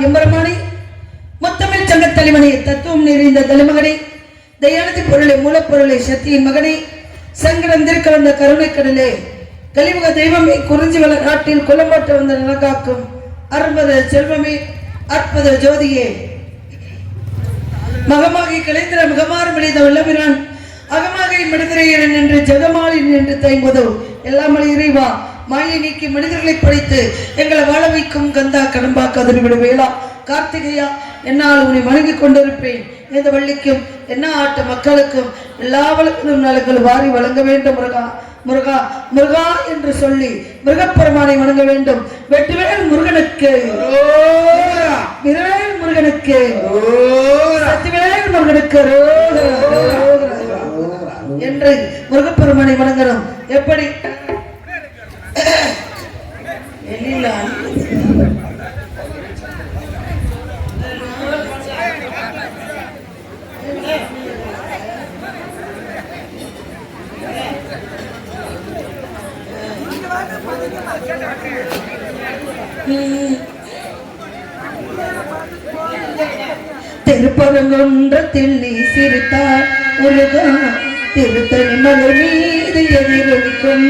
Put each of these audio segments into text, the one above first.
எம்பெருமானே, முத்தமிழ் சங்க தலைவனே, தத்துவம் நிறைந்த தலைமகனே, தயானதி பொருளை மூலப்பொருளை சக்தியின் மகனே, சங்கடம் திருக்கலந்த கருணை கடலே, கலிமுக தெய்வமே, குறிஞ்சி வள நாட்டில் குளமாற்ற வந்த நலகாக்கும் அற்புத செல்வமே, அற்புத ஜோதியே, மகமாகி கலைந்திர முகமாறு மனித உள்ளமிரான் அகமாகை மனிதரையரன் என்று ஜெகமாலின் என்று தைம்பதோ எல்லாமலை இறைவா, மாயை நீக்கி மனிதர்களை படைத்து எங்களை வாழ வைக்கும் கந்தா கடம்பா கதிர்விடு வேளா கார்த்திகையா, என்னால் உன்னை வணங்கிக் கொண்டிருப்பேன். இந்த வள்ளிக்கும் என்ன ஆட்ட மக்களுக்கும் எல்லா வழக்கிலும் நலங்கள் வாரி வழங்க வேண்டும். முருகா முருகா முருகா என்று சொல்லி மிருகப்பெருமானை வணங்க வேண்டும். வெற்றிவேல் முருகனுக்கு, விரவேல் முருகனுக்கு, சத்திவேல் முருகனுக்கு என்று முருகப்பெருமானை வணங்கணும். எப்படி திருப்பரங்குன்றத்தில் நீ சிரித்தார் உலகா, திருத்தணி மலர் மீது எதிரொலிக்கும்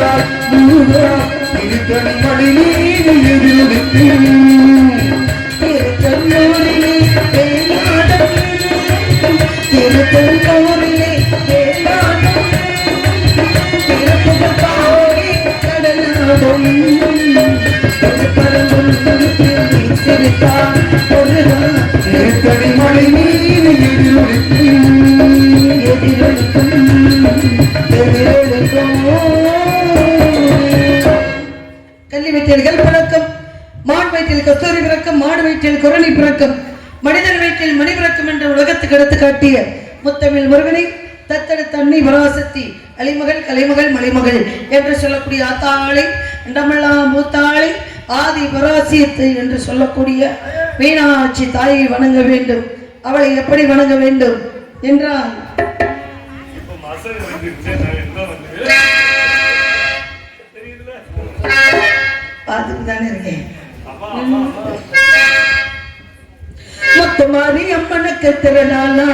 சிரித்தாள் முருகா திருத்தணி மணி நீரை எதிரொலித்து திருத்தன்னூரிலே வேலாடம் திருத்தங்கூரிலே வேலாடம் திருப்புகழ் பாடி கடலாடும் சிரித்தாள் முருகா திருத்தணி மணி நீரை எதிரொலித்து கல்வி வயிற்றில் பிறக்கும் மான் வயிற்றில் கஸ்தூரி பிறக்கும் மாடு வயிற்றில் குரணி பிறக்கும் மனிதன் வயிற்றில் மணி பிறக்கும் என்று உலகத்துக்கு எடுத்து காட்டிய முத்தமிழ் முருகனை தத்தெடுத்த அன்னை பராசக்தி அலிமகள் கலைமகள் மலைமகள் என்று சொல்லக்கூடிய ஆத்தாளை அண்டமெல்லாம் மூத்தாளை ஆதி பராசியத்தை என்று சொல்லக்கூடிய மீனாட்சி தாயை வணங்க வேண்டும். அவளை எப்படி வணங்க வேண்டும் என்றால் பார்த்துட்டு தானே இருக்கேன். முத்துமாரி அம்மனுக்கு திருநாளா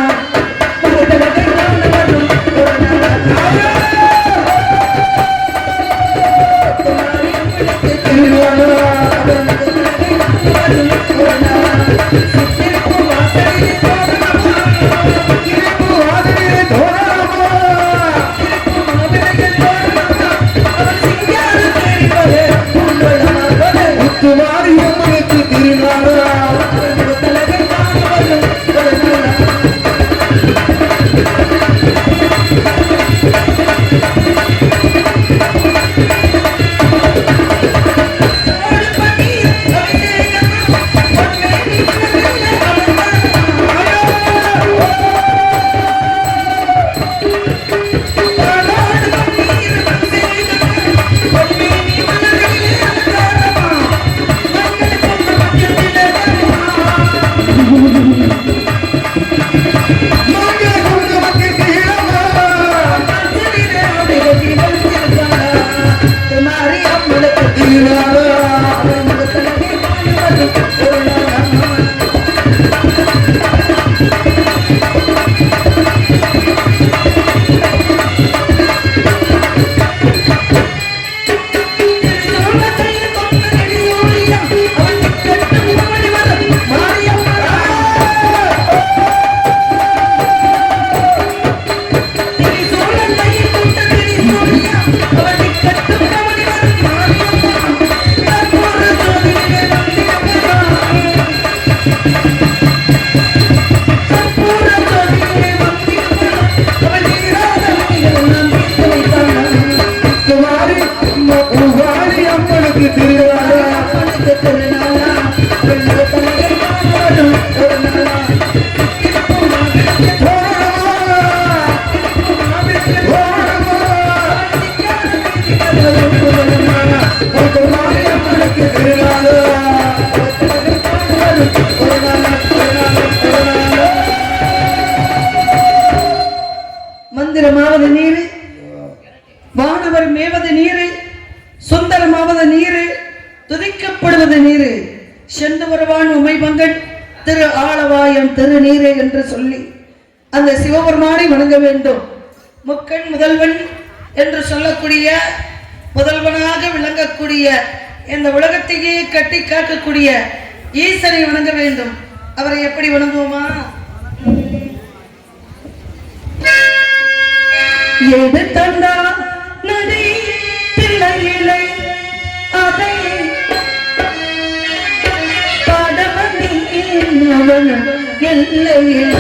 மந்திரமாவது நீரு, வானவர் மேவது நீரு, சுந்தரமாவது நீரு, துதிக்கப்படுவது நீரு, சென்று வருவான் உமைபங்கன் திரு ஆளவாயன் திரு நீரே என்று சொல்லி அந்த சிவபெருமானை வணங்க வேண்டும். முக்கண் முதல்வன் என்று சொல்லக்கூடிய முதல்வனாக விளங்கக்கூடிய இந்த உலகத்தையே கட்டி காக்கக்கூடிய ஈசனை வணங்க வேண்டும். அவரை எப்படி வணங்குவோமா? எது தந்தா நதி பிள்ளையிலை அதை பாடவன் எல்லையிலே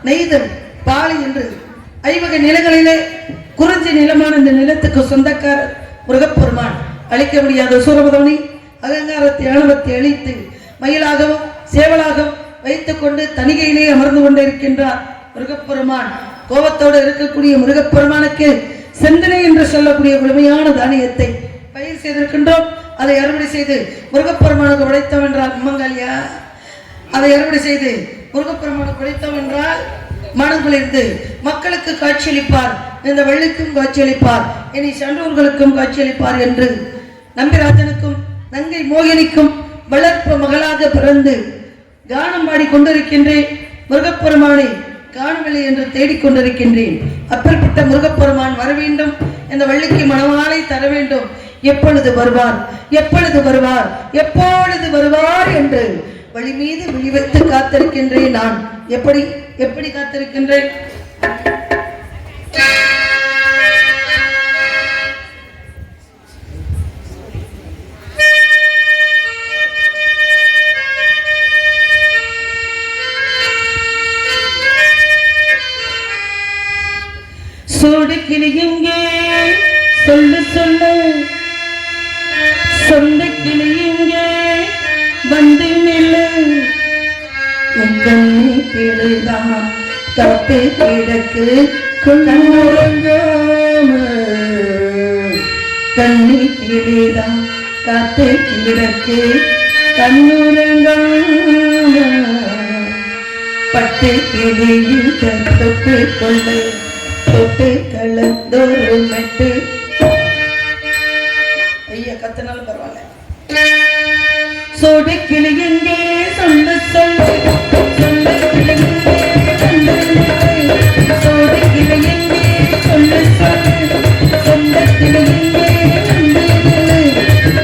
நெய்தல் பாலை என்று ஐவகை நிலங்களிலே குறிஞ்சி நிலமான இந்த நிலத்துக்கு சொந்தக்காரர் முருகப்பெருமான். அழிக்க முடியாத சூரபதவனி அகங்காரத்தை ஆணவத்தை அழித்து மயிலாகவும் சேவலாகவும் வைத்துக் கொண்டு தணிகையிலே அமர்ந்து கொண்டிருக்கின்றார் முருகப்பெருமான். கோபத்தோடு இருக்கக்கூடிய முருகப்பெருமானுக்கு சிந்தனை என்று சொல்லக்கூடிய முழுமையான தானியத்தை பயிர் செய்திருக்கின்றோம். அதை அறுவடை செய்து முருகப்பெருமானுக்கு உடைத்தோம் என்றால் மங்காலியா, அதை அறுவடை செய்து முருகப்பெருமானுக்கு உடைத்தோம் என்றால் மனங்குளிர்ந்து மக்களுக்கு காட்சியளிப்பார், இந்த வள்ளிக்கும் காட்சியளிப்பார், இனி சான்றோர்களுக்கும் காட்சியளிப்பார் என்று நம்பிராஜனுக்கும் நங்கை மோகினிக்கும் வளர்ப்பு மகளாக பிறந்து கானம் பாடி கொண்டிருக்கின்றேன். முருகப்பெருமானை காணவில்லை என்று தேடிக்கொண்டிருக்கின்றேன். அப்பேற்பட்ட முருகப்பெருமான் வர வேண்டும், இந்த வள்ளிக்கு மணவாளை தர வேண்டும். எப்பொழுது வருவார், எப்பொழுது வருவார், எப்பொழுது வருவார் என்று வழி மீது விழி வைத்து காத்திருக்கின்றேன். நான் எப்படி எப்படி காத்திருக்கின்றேன். சோடுக்கிளி எங்கே சொல்லு சொல்லு, சொந்த கிளி எங்கே வந்து நில்லு, கண்ணி கிளிதான் காத்து கிடக்கு கண்ணுறங்காம, கண்ணி கிளிதான் காத்து கிடக்கு கண்ணுறங்காம, பட்டு கிளியில் தொட்டு கொள்ளு தொட்டு கலந்தோறு மெட்டு. ஐயா கத்தினாலும் பரவாயில்ல. சோடு கிளி எங்கே சொல்ல சொல்லு, சொல்ல கிளி எங்கே சோடு கிளி எங்கே சொல்ல சொல்லு, சொந்த கிளி எங்கே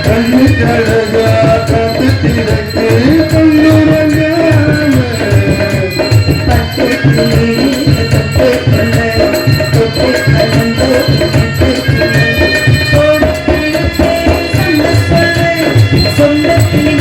கண்ணு கழகா காத்து கிடக்கு கண்ணுறங்காம, பட்டு கிளியில் தொட்டு கொள்ள தொட்டு கலந்தோறு மெட்டு. சோடு கிளி சொல்ல சொல்லு, சொந்த கிளி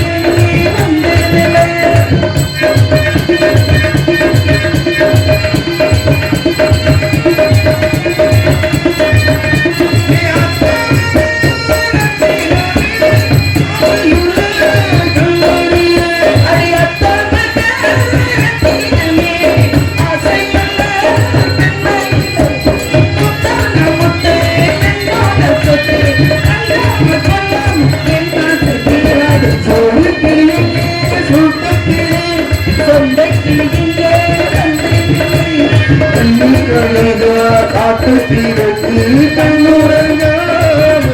காட்டு தீரத்து கண்ணுறங்காம,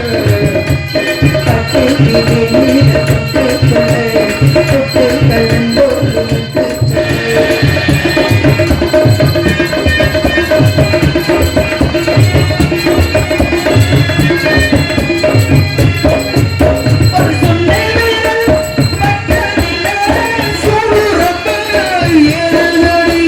பட்டு கிளியில் தொட்டு கொள்ள தொட்டு கலந்தோறு மெட்டு. ஒரு சொன்னை ஏழடி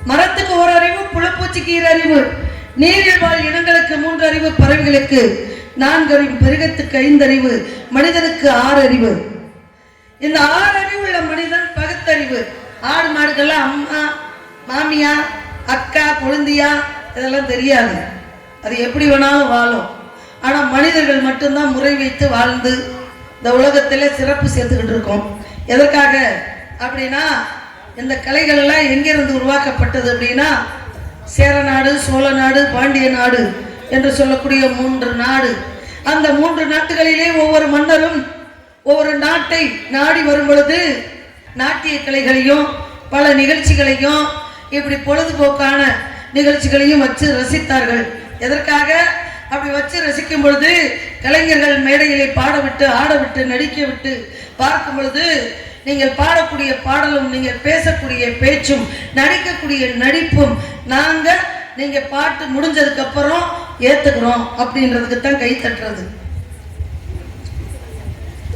மரத்துக்கு ஒரு அறிவு, புழுப்பூச்சிக்கு இரு அறிவு, நீரில் வாழ் இனங்களுக்கு 3 அறிவு, பறவைகளுக்கு 4 அறிவு, மிருகத்துக்கு 5 அறிவு, மனிதனுக்கு 6 அறிவு. இந்த 6 அறிவு உள்ள மனிதன் பகுத்தறிவு. ஆடு மாடுகள்லாம் அம்மா, மாமியா, அக்கா, கொழுந்தியா இதெல்லாம் தெரியாது. அது எப்படி வேணாலும் வாழும். ஆனா மனிதர்கள் மட்டும்தான் முறை வைத்து வாழ்ந்து இந்த உலகத்திலே சிறப்பு சேர்த்துக்கிட்டு இருக்கோம். எதற்காக அப்படின்னா, இந்த கலைகள் எல்லாம் எங்கிருந்து உருவாக்கப்பட்டது அப்படின்னா, சேர நாடு, சோழ நாடு, பாண்டிய நாடு என்று சொல்லக்கூடிய 3 நாடு. அந்த 3 நாட்டுகளிலே ஒவ்வொரு மன்னரும் ஒவ்வொரு நாட்டை நாடி வரும் பொழுது நாட்டிய கலைகளையும் பல நிகழ்ச்சிகளையும் இப்படி பொழுதுபோக்கான நிகழ்ச்சிகளையும் வச்சு ரசித்தார்கள். எதற்காக அப்படி வச்சு ரசிக்கும் பொழுது கலைஞர்கள் மேடையிலே பாட விட்டு, ஆட விட்டு, நடிக்க விட்டு பார்க்கும் பொழுது, நீங்கள் பாடக்கூடிய பாடலும், நீங்கள் பேசக்கூடிய பேச்சும், நடிக்கக்கூடிய நடிப்பும் நாங்க நீங்க பாட்டு முடிஞ்சதுக்கு அப்புறம் ஏத்துக்கிறோம் அப்படின்றதுக்கு தான் கை தட்டுறது.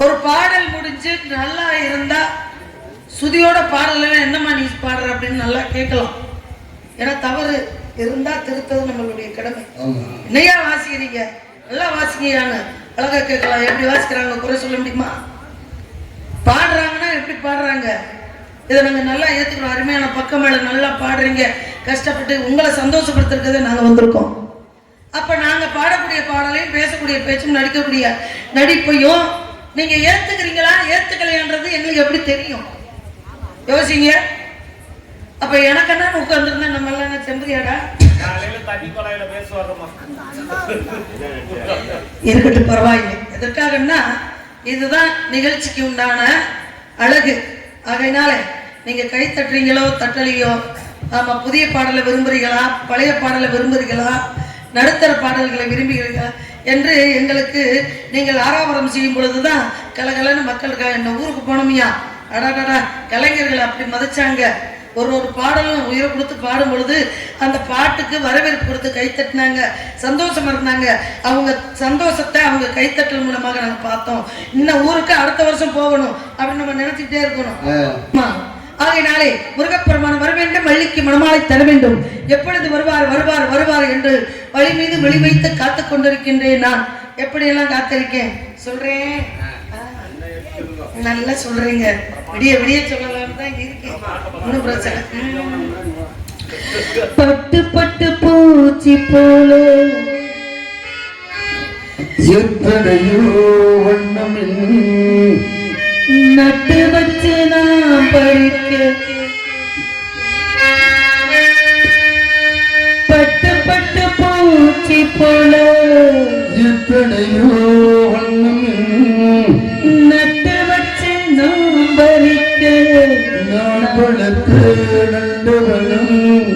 ஒரு பாடல் முடிஞ்சு நல்லா இருந்தா சுதியோட பாடல என்னம்மா நீ பாடுற அப்படின்னு நல்லா கேட்கலாம். ஏன்னா தவறு இருந்தா திருத்தது நம்மளுடைய கடமை. என்னையா வாசிக்கிறீங்க, நல்லா வாசிக்கிறாங்க, அழகா கேட்கலாம். எப்படி வாசிக்கிறாங்க குறை சொல்ல முடியுமா? பாடுறாங்கன்னா எப்படி பாடுறாங்க இதை நாங்க நல்லா ஏத்துக்கிறோம். அருமையான பக்கம் மேல நல்லா பாடுறீங்க, கஷ்டப்பட்டு உங்களை சந்தோஷப்படுத்துறதுக்கு நாங்க வந்திருக்கோம். அப்ப நாங்க பாடக்கூடிய பாடலையும், பேசக்கூடிய பேச்சும், நடிக்கக்கூடிய நடிப்பையும் நீங்க ஏத்துக்கிறீங்களா ஏத்துக்கலையான்றது எங்களுக்கு எப்படி தெரியும்? யோசிங்க. அப்ப எனக்கு என்ன உட்கார்ந்துருந்தா நம்ம எல்லாம் செம்பரியாடா இருக்கட்டும், பரவாயில்லை. எதற்காகன்னா இதுதான் நிகழ்ச்சிக்கு உண்டான அழகு. ஆகையினால நீங்க கை தட்டுறீங்களோ தட்டலையோ, ஆமா, புதிய பாடலை விரும்புறீங்களா, பழைய பாடலை விரும்புறீங்களா, நடுத்தர பாடல்களை விரும்புகிறீர்களா என்று எங்களுக்கு நீங்கள் ஆராபரம் செய்யும் பொழுதுதான் கலகலன்னு மக்கள் என்ன ஊருக்கு போனோமியா, அடாடா கலைஞர்கள் அப்படி மதிச்சாங்க. ஒரு பாடலும் உயிரை கொடுத்து பாடும் பொழுது அந்த பாட்டுக்கு வரவேற்பு கொடுத்து கைத்தட்டினாங்க, சந்தோஷமா இருந்தாங்க. அவங்க சந்தோஷத்தை அவங்க கைத்தட்டல் மூலமாக நாங்க பார்த்தோம். இன்னும் ஊருக்கு அடுத்த வருஷம் போகணும் அப்படின்னு நம்ம நினைச்சுட்டே இருக்கணும். ஆகையினாலே முருகப்பெருமான் வர வேண்டும், வள்ளிக்கு மணமாலை தர வேண்டும், எப்பொழுது வருவார் வருவார் வருவார் என்று வழி மீது வெளி வைத்து காத்து கொண்டிருக்கின்றேன். நான் எப்படியெல்லாம் காத்திருக்கேன் சொல்றேன். நல்லா சொல்றீங்க, விடிய விடிய சொல்லலாம் தான் இருக்கு, ஒன்றும் பிரச்சனை. பட்டு பட்டு பூச்சி போல எத்தனையோ வண்ணமில் நட்டு வச்சு நான் படிக்க, பட்டு பட்டு பூச்சி போல எத்தனையோ வண்ணமில் நட்டு வச்சு நான் பறிக்க, நான் வளர்த்து நண்டவனும்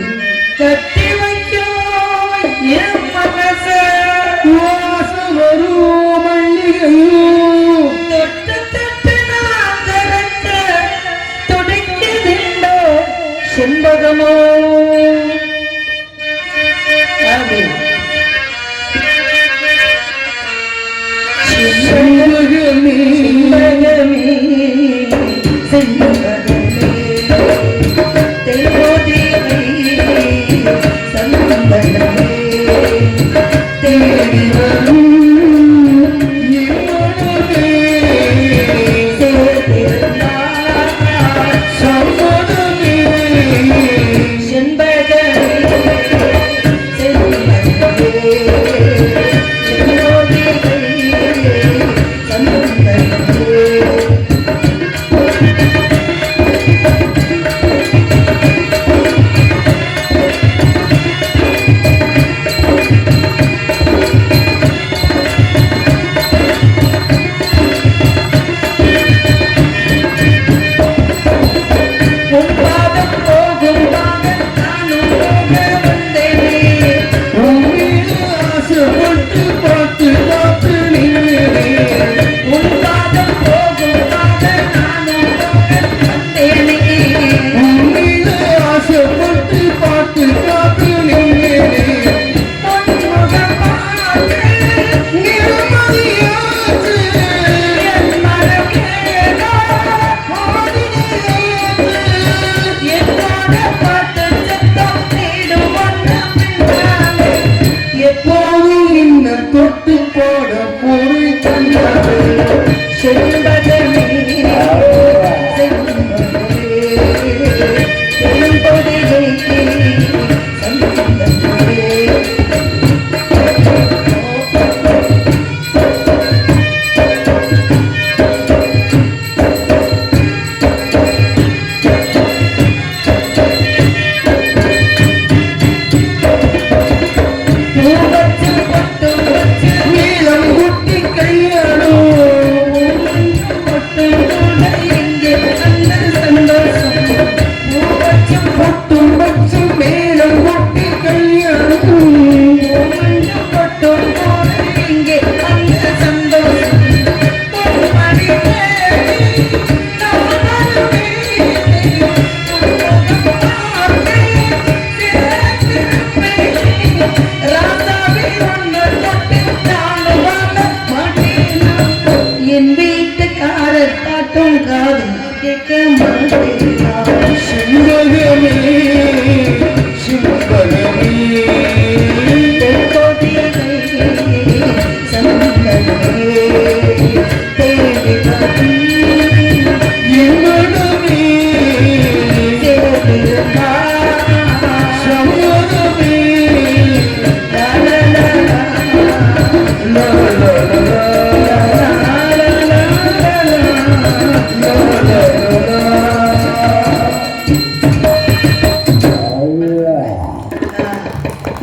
கட்டி வைக்கோ என் மனச வாசம் வரும் மல்லிகையும் தொட்டு தொட்டு நான் கரக்க துடிக்குதிண்டோ செண்பகமோ. செண்பகமே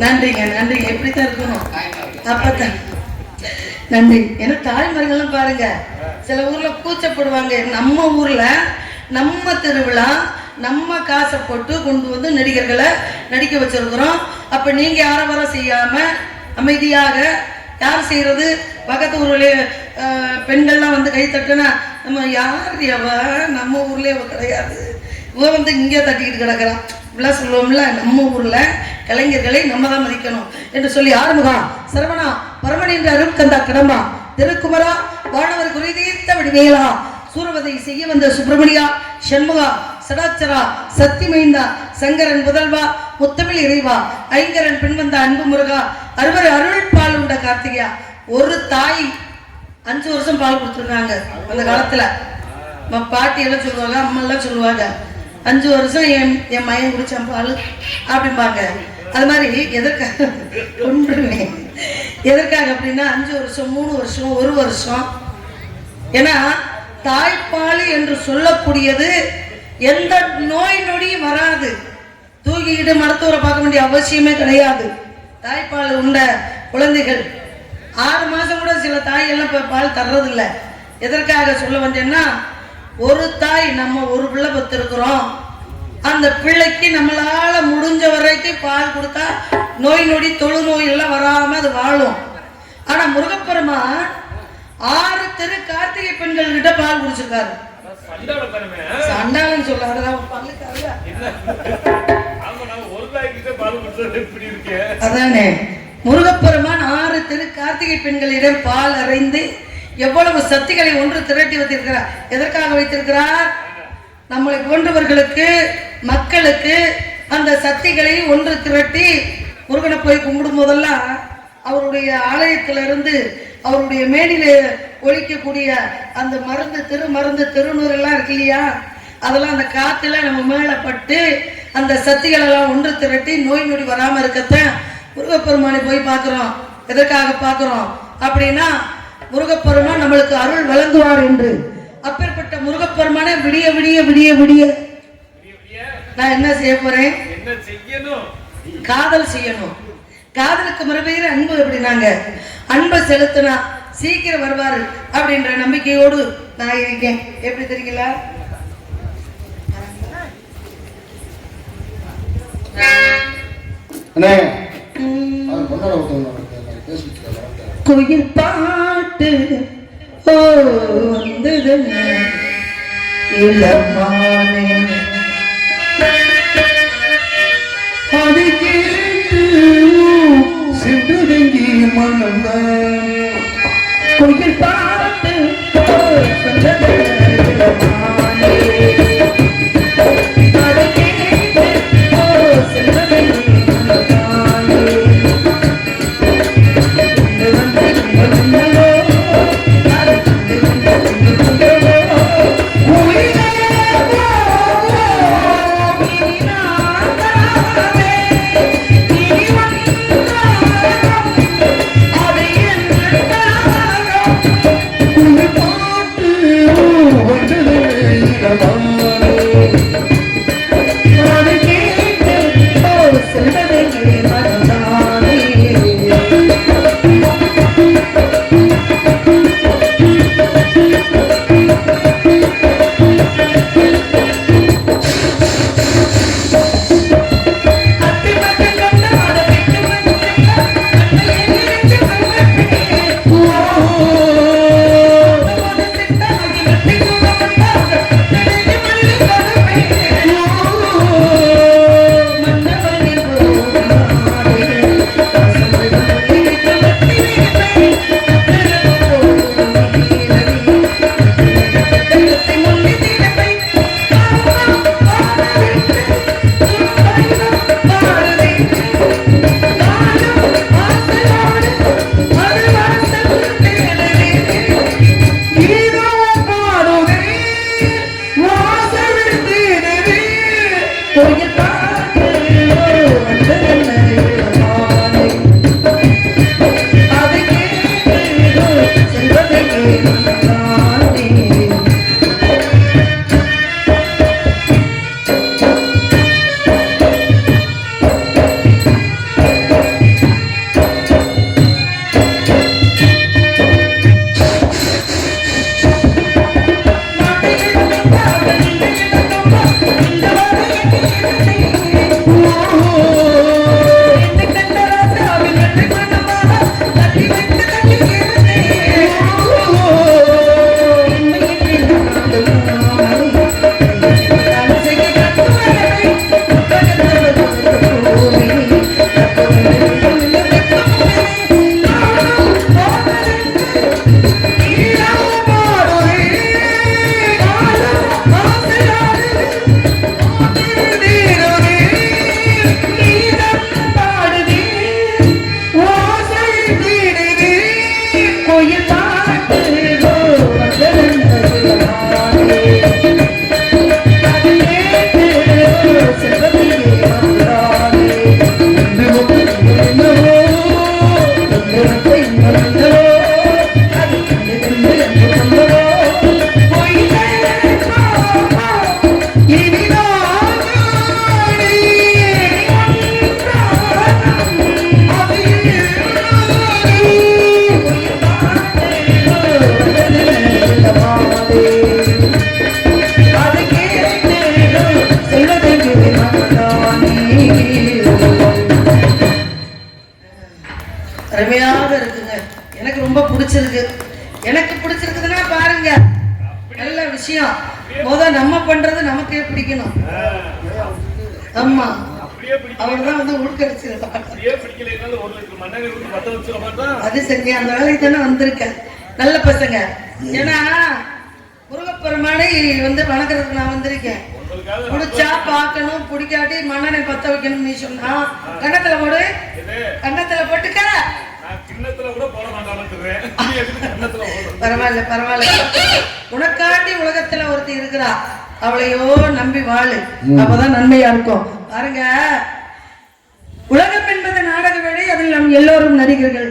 நன்றிங்க நன்றிங்க, எப்படித்தான் இருக்கணும் அப்பதான் நன்றி. ஏன்னா தாய்மார்கள்லாம் பாருங்க, சில ஊர்ல கூச்சப்படுவாங்க. நம்ம ஊர்ல நம்ம திருவிழா நம்ம காசை போட்டு கொண்டு வந்து நடிகர்களை நடிக்க வச்சிருக்கிறோம். அப்ப நீங்க ஆரவாரம் செய்யாம அமைதியாக யார் செய்யறது? பக்கத்து ஊர்லயே பெண்கள்லாம் வந்து கை தட்டுனா நம்ம யார் எவ, நம்ம ஊர்லயே அவ கிடையாது, இவ வந்து இங்கே தட்டிக்கிட்டு கிடக்குறான் இப்படிலாம் சொல்லுவோம்ல. நம்ம ஊர்ல கலைஞர்களை நம்ம தான் மதிக்கணும் என்று சொல்லி ஆறுமுகம் சரவணா பரமன் என்ற அருட்கந்தா கடம்பா திருக்குமரா வானவர் குறிதீர்த்த விடுவேலா சூரவதை செய்ய வந்த சுப்பிரமணியா சண்முகா சடாச்சரா சத்திமைந்தா சங்கரன் முதல்வா முத்தமிழ் இறைவா ஐங்கரன் பின்வந்த அன்பு முருகா அறுவர் அருள் பால் உண்ட கார்த்திகையா. ஒரு தாய் 5 வருஷம் பால் கொடுத்துருக்காங்க அந்த காலத்துல. பாட்டி எல்லாம் சொல்லுவாங்க, அம்மா எல்லாம் சொல்லுவாங்க 5 வருஷம் என் மயம் குடிச்சான் பால் அப்படிம்பாங்க. அது மாதிரி எதற்காக கொண்டுருவேன், எதற்காக அப்படின்னா 5 வருஷம் 3 வருஷம் 1 வருஷம். ஏன்னா தாய்ப்பால் என்று சொல்லக்கூடியது எந்த நோய் நொடியும் வராது. தூக்கிக்கிட்டு மருத்துவரை பார்க்க வேண்டிய அவசியமே கிடையாது. தாய்ப்பால் உண்ட குழந்தைகள் 6 மாசம் கூட சில தாயெல்லாம் பால் தர்றதில்லை. எதற்காக சொல்ல வந்தேன்னா, ஒரு தாய் நம்ம ஒரு பிள்ளை பெற்றிருக்கிறோம், அந்த பிள்ளைக்கு நம்மளால முடிஞ்ச வரைக்கும் பால் கொடுத்தா நோய் நொடி தொழுநோய் எல்லாம் வராம அது வாழும். ஆனா முருகப்பெருமான் 6 தெரு கார்த்திகை பெண்கள் கிட்ட பால் குடிச்சிருக்காரு. சண்டாளன்னு சொல்லாத அதானே, முருகப்பெருமான் 6 தெரு கார்த்திகை பெண்களிடம் பால் அறைந்து எவ்வளவு சக்திகளை ஒன்று திரட்டி வைத்திருக்கிறார். எதற்காக வைத்திருக்கிறார்? நம்மளை போன்றவர்களுக்கு மக்களுக்கு அந்த சக்திகளை ஒன்று திரட்டி முருகனை போய் கும்பிடும் போதெல்லாம் அவருடைய ஆலயத்திலிருந்து அவருடைய மேனில ஒழிக்கக்கூடிய அந்த மருந்து திருநூறு எல்லாம் இருக்கு இல்லையா, அதெல்லாம் அந்த காத்துல நம்ம மேல பட்டு அந்த சக்திகள் எல்லாம் ஒன்று திரட்டி நோய் நொடி வராம இருக்கத்தான் முருகப்பெருமானை போய் பார்க்கிறோம். எதற்காக பார்க்கிறோம் அப்படின்னா, முருகப்பெருமான் நம்மளுக்கு அருள் வழங்குவார் என்று. அப்பேற்பட்ட முருகப்பெருமானை விடிய விடிய விடிய விடிய நான் என்ன செய்ய போறேன்? காதல் செய்யணும். காதலுக்கு மறுபெயர் அன்பு அப்படின்னாங்க. அன்பை செலுத்தினா சீக்கிரம் வருவாரு அப்படின்ற நம்பிக்கையோடு நான் இருக்கேன். எப்படி தெரியுங்களா? கோயில் பாட்டு இளமானே அதை கேட்டு சென்றடங்கி மனம்தான் கோயில் பாட்டு இளமானே அதை கேட்டு சென்றடங்கி மனம்தானே அருமையாக இருக்குங்க. எனக்கு ரொம்ப பிடிச்சிருக்கு. எனக்கு பிடிச்சிருக்குதுன்னா பாருங்க, நல்ல விஷயம். நம்ம பண்றது நமக்கே பிடிக்கணும். ஆமா, அவர்தான் வந்து உட்கரிச்சிருக்காங்க. அது சரி, அந்த வேலைக்கு தானே வந்திருக்கேன். நல்ல பசங்க. ஏன்னா முருகப்பெருமானை வந்து வணக்கறதுக்கு நான் வந்திருக்கேன். பிடிச்சா பார்க்கணும், பிடிக்காட்டி மண்ணனை பத்த வைக்கணும். நீ சொன்னா கண்ணத்துல போடு, கண்ணத்துல போட்டுக்க. பரவாயில்ல பரவாயில்ல, உனக்காண்டி உலகத்துல ஒருத்தி இருக்கிறா, அவளையோ நம்பி வாழு, அப்பதான் நன்மையா இருக்கும். பாருங்க, உலகம் என்பது நாடக வேலை, அதில் நம் எல்லோரும் நடிகர்கள்.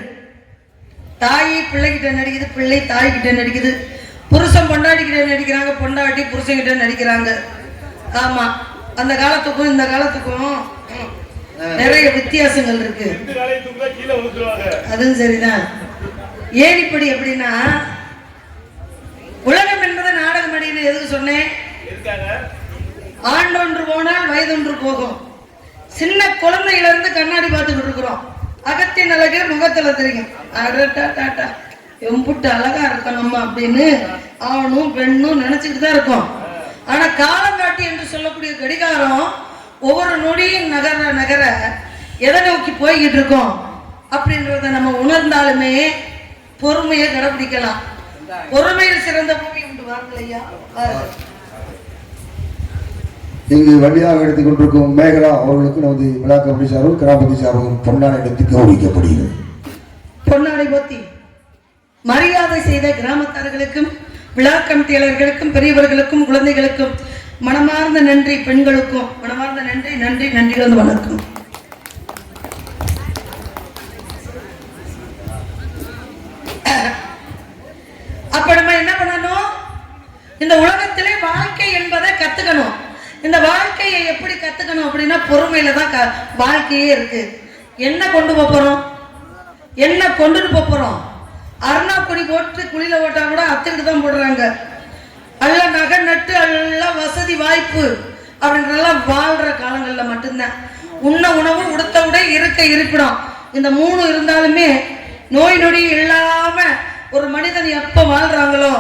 தாய் பிள்ளைகிட்ட நடிக்குது, பிள்ளை தாய் கிட்ட நடிக்குது, புருஷன் பொண்டாட்டி கிட்ட நடிக்கிறாங்க, பொண்டாட்டி புருஷன் கிட்ட நடிக்கிறாங்க. ஆமா, அந்த காலத்துக்கும் இந்த காலத்துக்கும் நிறைய வித்தியாசங்கள் இருக்கு. அதுவும் சரிதான். ஏன் இப்படி எப்படின்னா, உலகம் என்பது நாடகம் அடின்னு எதுக்கு சொன்னேன்? ஆண்டொன்று போனால் வயதொன்று போகும். சின்ன குழந்தையில இருந்து கண்ணாடி பார்த்துக்கிட்டு இருக்கிறோம். அகத்தின் அழகு முகத்துல தெரியும். எம்புட்டு அழகா இருக்கணும் அப்படின்னு ஆணும் பெண்ணும் நினைச்சுக்கிட்டு தான் இருக்கும். ஆனா காலங்காட்டி என்று சொல்லக்கூடிய கடிகாரம் ஒவ்வொரு நொடியும் நகர நகர எதை நோக்கி போய்கிட்டு இருக்கோம் அப்படின்றத நம்ம உணர்ந்தாலுமே பொறுமையை கடைபிடிக்கலாம். பொறுமையில் சிறந்த பூமி உண்டு. வாங்கலையா, இங்கு வழியாக எடுத்துக் கொண்டிருக்கும் மேகலா அவர்களுக்கு நமது விழா கமிட்டி சார்பும் கிராமத்தி சார்பும் பொன்னாடை எடுத்து கௌரவிக்கப்படுகிறது. பொன்னாடை போத்தி மரியாதை செய்த கிராமத்தார்களுக்கும் விழா கமிட்டியாளர்களுக்கும் பெரியவர்களுக்கும் குழந்தைகளுக்கும் மனமார்ந்த நன்றி. பெண்களுக்கும் மனமார்ந்த நன்றி. நன்றி நன்றி வந்து வணக்கம். அப்ப நம்ம என்ன பண்ணணும்? இந்த உலகத்திலே வாழ்க்கை என்பதை கத்துக்கணும். இந்த வாழ்க்கையை எப்படி கத்துக்கணும் அப்படின்னா, பொறுமையில தான் வாழ்க்கையே இருக்கு. என்ன கொண்டு போறோம், என்ன கொண்டுட்டு போறோம்? அருணா கொடி போட்டு குளியில ஓட்டா கூட அத்துக்கிட்டு தான் போடுறாங்க. அல்ல நகை நட்டு அல்ல வசதி வாய்ப்பு அப்படின்றதெல்லாம் வாழ்ற காலங்கள்ல மட்டும்தான். உண்ண உணவு, உடுத்த உடை, இருக்க இருப்பிடம், இந்த மூணு இருந்தாலுமே நோய் நொடி இல்லாம ஒரு மனிதன் எப்ப வாழ்றாங்களோ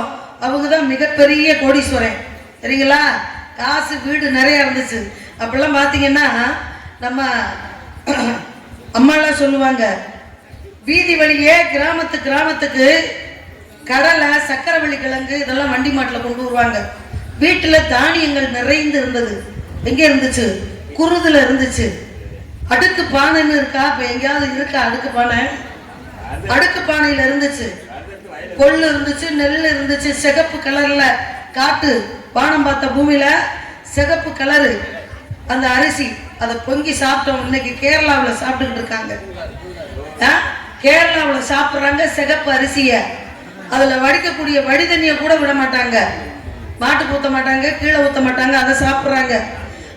அவங்கதான் மிகப்பெரிய கோடீஸ்வரன். சரிங்களா? காசு வீடு நிறைய இருந்துச்சு. அப்பெல்லாம் பாத்தீங்கன்னா நம்ம அம்மாலாம் சொல்லுவாங்க, வீதி வழியே கிராமத்துக்கு கடலை, சக்கரவள்ளி கிழங்கு இதெல்லாம் வண்டி மாட்டில் கொண்டு வருவாங்க. வீட்டுல தானியங்கள் நிறைந்து இருந்தது. எங்க இருந்துச்சு? குருதுல இருந்துச்சு. அடுக்கு பானைன்னு இருக்கா? இப்ப எங்கேயாவது இருக்கா அடுக்கு பானை? அடுக்கு பானையில இருந்துச்சு. கொள்ளு இருந்துச்சு, நெல் இருந்துச்சு, சிகப்பு கலர்ல காட்டு வானம் பார்த்த பூமியில சிகப்பு கலரு அந்த அரிசி, அதை பொங்கி சாப்பிட்டோம். இன்னைக்கு கேரளாவில் சாப்பிட்டுக்கிட்டு இருக்காங்க. கேரளாவில் சாப்பிட்றாங்க சிகப்பு அரிசிய. அதுல வடிக்கக்கூடிய வடி தண்ணிய கூட விட மாட்டாங்க, மாட்டுக்கு ஊத்த மாட்டாங்க, கீழே ஊத்த மாட்டாங்க, அதை சாப்பிட்றாங்க.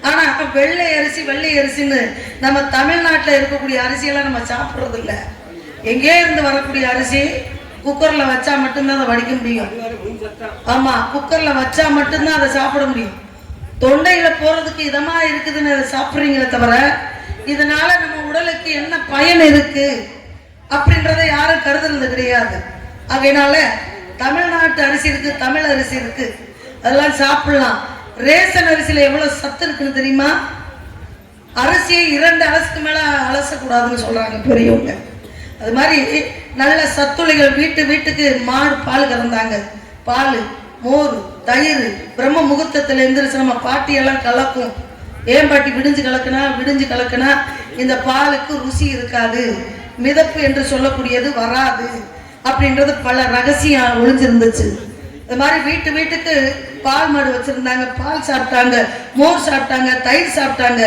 ஆனா வெள்ளை அரிசின்னு நம்ம தமிழ்நாட்டில் இருக்கக்கூடிய அரிசியெல்லாம் நம்ம சாப்பிட்றது இல்லை. எங்கே இருந்து வரக்கூடிய அரிசி குக்கர்ல வச்சா மட்டும்தான் அதை வடிக்க முடியும். ஆமா, குக்கர்ல வச்சா மட்டும்தான் அதை சாப்பிட முடியும். தொண்டையில போறதுக்கு இதமா இருக்குதுன்னு அதை சாப்பிட்றீங்களே தவிர இதனால நம்ம உடலுக்கு என்ன பயன் இருக்கு அப்படின்றத யாரும் கருதுறது கிடையாது. அதனால தமிழ்நாட்டு அரிசி இருக்கு, தமிழ் அரிசி இருக்கு, அதெல்லாம் சாப்பிடலாம். ரேஷன் அரிசியில எவ்வளவு சத்து இருக்குன்னு தெரியுமா? அரிசியை 2 அலசுக்கு மேல அலசக்கூடாதுன்னு சொல்றாங்க பெரியவங்க. அது மாதிரி நல்ல சத்துளைகள் வீட்டுக்கு மாடு பால் கறந்தாங்க. பால், மோர், தயிர் பிரம்ம முகூர்த்தத்தில் எந்திரிச்சு நம்ம பாட்டி எல்லாம் கலக்கும். ஏன் பாட்டி விடிஞ்சு கலக்குனா இந்த பாலுக்கு ருசி இருக்காது, மிதப்பு என்று சொல்லக்கூடியது வராது அப்படின்றது பல ரகசியம் ஒளிஞ்சிருந்துச்சு. இது மாதிரி வீட்டுக்கு பால் மாடு வச்சிருந்தாங்க. பால் சாப்பிட்டாங்க, மோர் சாப்பிட்டாங்க, தயிர் சாப்பிட்டாங்க.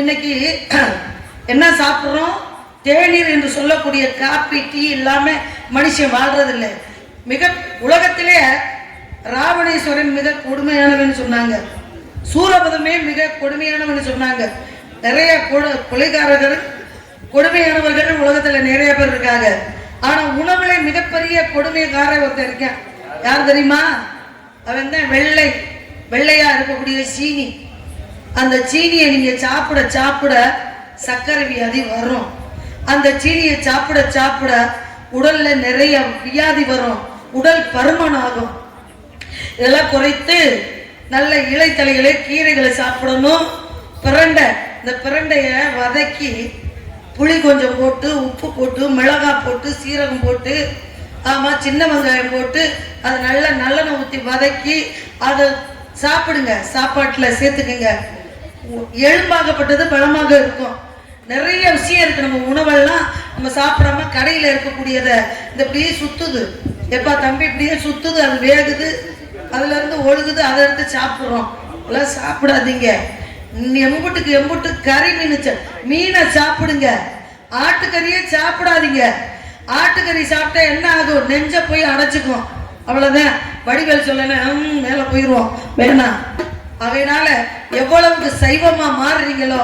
இன்னைக்கு என்ன சாப்பிட்றோம்? தேநீர் என்று சொல்லக்கூடிய காப்பி, டீ இல்லாம மனுஷன் வாழ்றதில்லை. மிக உலகத்திலே ராவணேஸ்வரன் மிக கொடுமையானவன் சொன்னாங்க. சூரபதமே மிக கொடுமையானவன் சொன்னாங்க. நிறைய கொலைகாரர்கள், கொடுமையானவர்கள் உலகத்துல நிறைய பேர் இருக்காங்க. ஆனா உணவுல மிகப்பெரிய கொடுமைக்கார ஒருத்தர் இருக்கான். யார் தெரியுமா? அவன் தான் வெள்ளையா இருக்கக்கூடிய சீனி. அந்த சீனியை நீங்க சாப்பிட சர்க்கரை வியாதி வரும். அந்த சீனியை சாப்பிட சாப்பிட உடல்ல நிறைய வியாதி வரும், உடல் பருமன் ஆகும். இதெல்லாம் குறைத்து நல்ல இலைத்தலைகளை கீரைகளை சாப்பிடணும். பிரண்டை, இந்த பிரண்டைய வதக்கி புளி கொஞ்சம் போட்டு உப்பு போட்டு மிளகாய் போட்டு சீரகம் போட்டு சின்ன வெங்காயம் போட்டு அதை நல்லா நல்லெண்ணெய் ஊற்றி வதக்கி அதை சாப்பிடுங்க. சாப்பாட்டில் சேர்த்துக்குங்க. எலும்பாகப்பட்டது பலமாக இருக்கும். நிறைய விஷயம் இருக்கு. நம்ம உணவெல்லாம் நம்ம சாப்பிடாம கடையில் இருக்கக்கூடியதை இந்த இப்படியே சுத்துது, எப்பா தம்பி இப்படியே சுத்துது, அது வேகுது, அதுல இருந்து ஒழுகுது, அதை எடுத்து சாப்பிட்றோம். எல்லாம் சாப்பிடாதீங்க. எம்புட்டுக்கு எம்புட்டு கறி மீனை சாப்பிடுங்க. ஆட்டுக்கறியே சாப்பிடாதீங்க. ஆட்டுக்கறி சாப்பிட்டா என்ன ஆகும்? நெஞ்ச போய் அடைச்சிக்கும், அவ்வளவுதான். வடிவேல் சொல்லணும் மேல போயிடுவோம், வேணாம். அதனால எவ்வளவுக்கு சைவமா மாறுறீங்களோ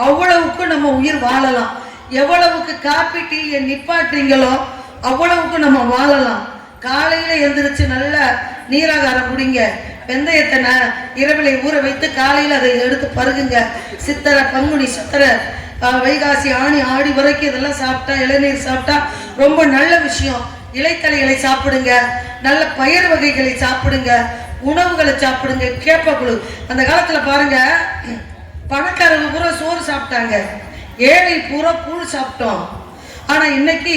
அவ்வளவுக்கு நம்ம உயிர் வாழலாம். எவ்வளவுக்கு காப்பி டீயை நிப்பாட்டுறீங்களோ அவ்வளவுக்கு நம்ம வாழலாம். காலையில எந்திரிச்சு நல்ல நீராகாரம் குடிங்க. வெந்தயத்தை இரவிலை ஊற வைத்து காலையில் அதை எடுத்து பருகுங்க. சித்திரை பங்குனி சித்திரை வைகாசி ஆணி ஆடி வரைக்கும் இதெல்லாம் சாப்பிட்டா, இளநீர் சாப்பிட்டா ரொம்ப நல்ல விஷயம். இலைத்தலைகளை சாப்பிடுங்க, நல்ல பயிர் வகைகளை சாப்பிடுங்க, உணவுகளை சாப்பிடுங்க. கேப்பக்குழு அந்த காலத்துல பாருங்க, பணக்காரங்க பூரா சோறு சாப்பிட்டாங்க, ஏழை பூரா கூழ் சாப்பிட்டோம். ஆனா இன்னைக்கு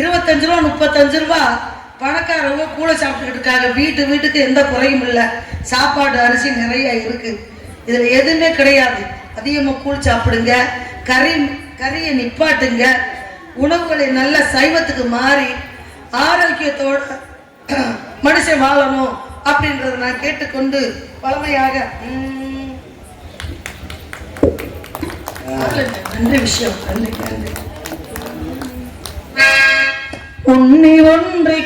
25 ரூபா 35 ரூபா பணக்காரங்க கூழ சாப்பிட்டுக்கிட்டு இருக்காங்க. வீட்டுக்கு எந்த குறையும் இல்லை. சாப்பாடு அரிசி நிறைய இருக்கு, இதுல எதுவுமே கிடையாது. அதிகமா கூழ் சாப்பிடுங்க. கறியை நிப்பாட்டுங்க. உணவுகளை நல்ல சைவத்துக்கு மாறி ஆரோக்கியத்தோட மனுஷன் வாழணும் அப்படின்றத நான் கேட்டுக்கொண்டு பழமையாக நன்றி விஷயம். நன்றி. உன்னை ஒன்றை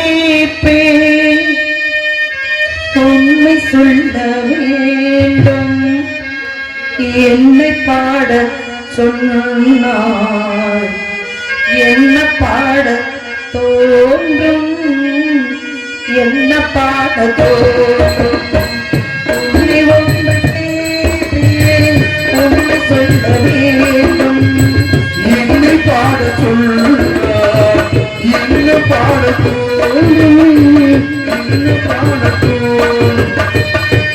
கேட்பேன், உண்மை சொல்ல வேண்டும். என்னை பாட சொன்னார், என்ன பாட தோன்றும், என்ன பாட தோன்றும். உன்னை ஒன்றை கேட்பேன், உண்மை சொல்ல வேண்டும். என்னை பாட சொன்னார், என்ன பாட தோன்றும், என்ன பாட தோன்றும்.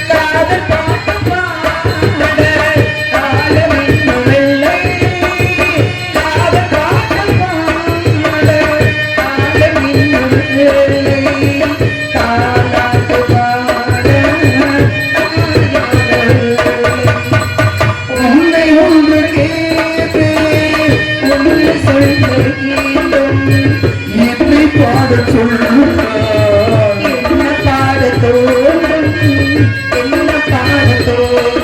காதல் பாட்டு பாட காலமில்லை, காதல் பாட்டு பாட காலமில்லை, காலாட்டு பாட உன்னை ஒன்று கேட்பேன், உன்னை சொல்ல வேண்டும். என்னை பாட சொன்னார், என்ன பாட தோன்றும், என்ன பாட தோன்றும்.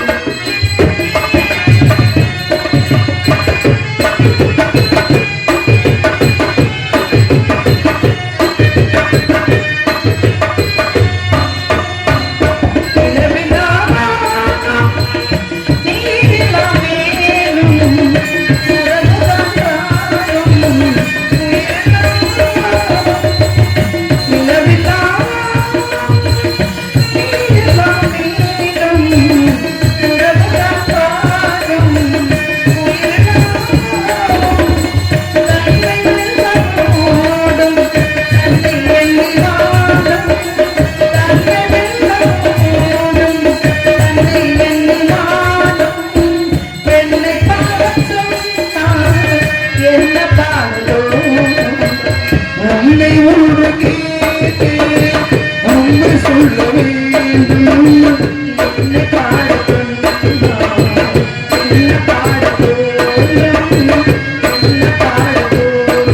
உன்னை ஒன்று கேட்டேன், உண்மை சொல்ல வேண்டும். என்னை பாட சொன்னார், என்ன பாட தோன்றும், என்ன பாட தோன்றும்.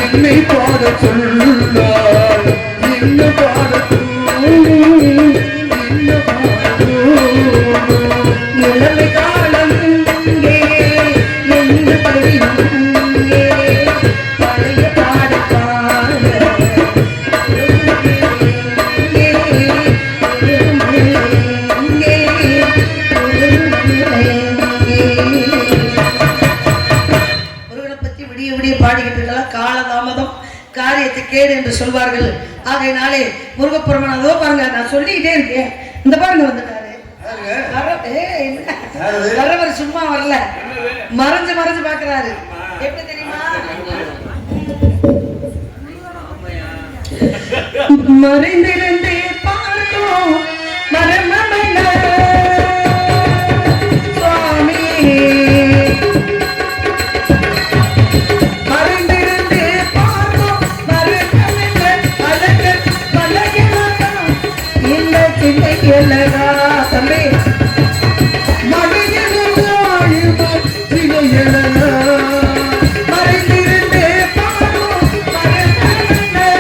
என்னை பாட சொல்லார் என்ன பாட இளமை காலம் இங்கே, என்ன பதவி இங்கே, பழைய பாட பாட முருகனை பத்தி விடிய விடிய பாடிக்கிட்டு இருக்கலாம். காலதாமதம் காரியத்தை கேடு என்று சொல்வார்கள். ஆகையினாலே முருகப்பெருமான் அதோ பாருங்க, நான் சொல்லிக்கிட்டே இருக்கேன். இந்த பாருங்க வந்துட்டாரு. வரவர் சும்மா வரல, மறைஞ்சு மறைஞ்சு பாக்குறாரு. எப்படி தெரியுமா? மறைந்திருந்து பார்க்கும் மரமமல சுவாமி, மறைந்திருந்து பார்க்கும் மரமமல அழகர் பலகலகா இந்த சிந்தை எல்லகா தம்பி மறைந்திருந்து ஆயுதம் சிலையலகா மறைந்திருந்து பார்க்கும் மரமமல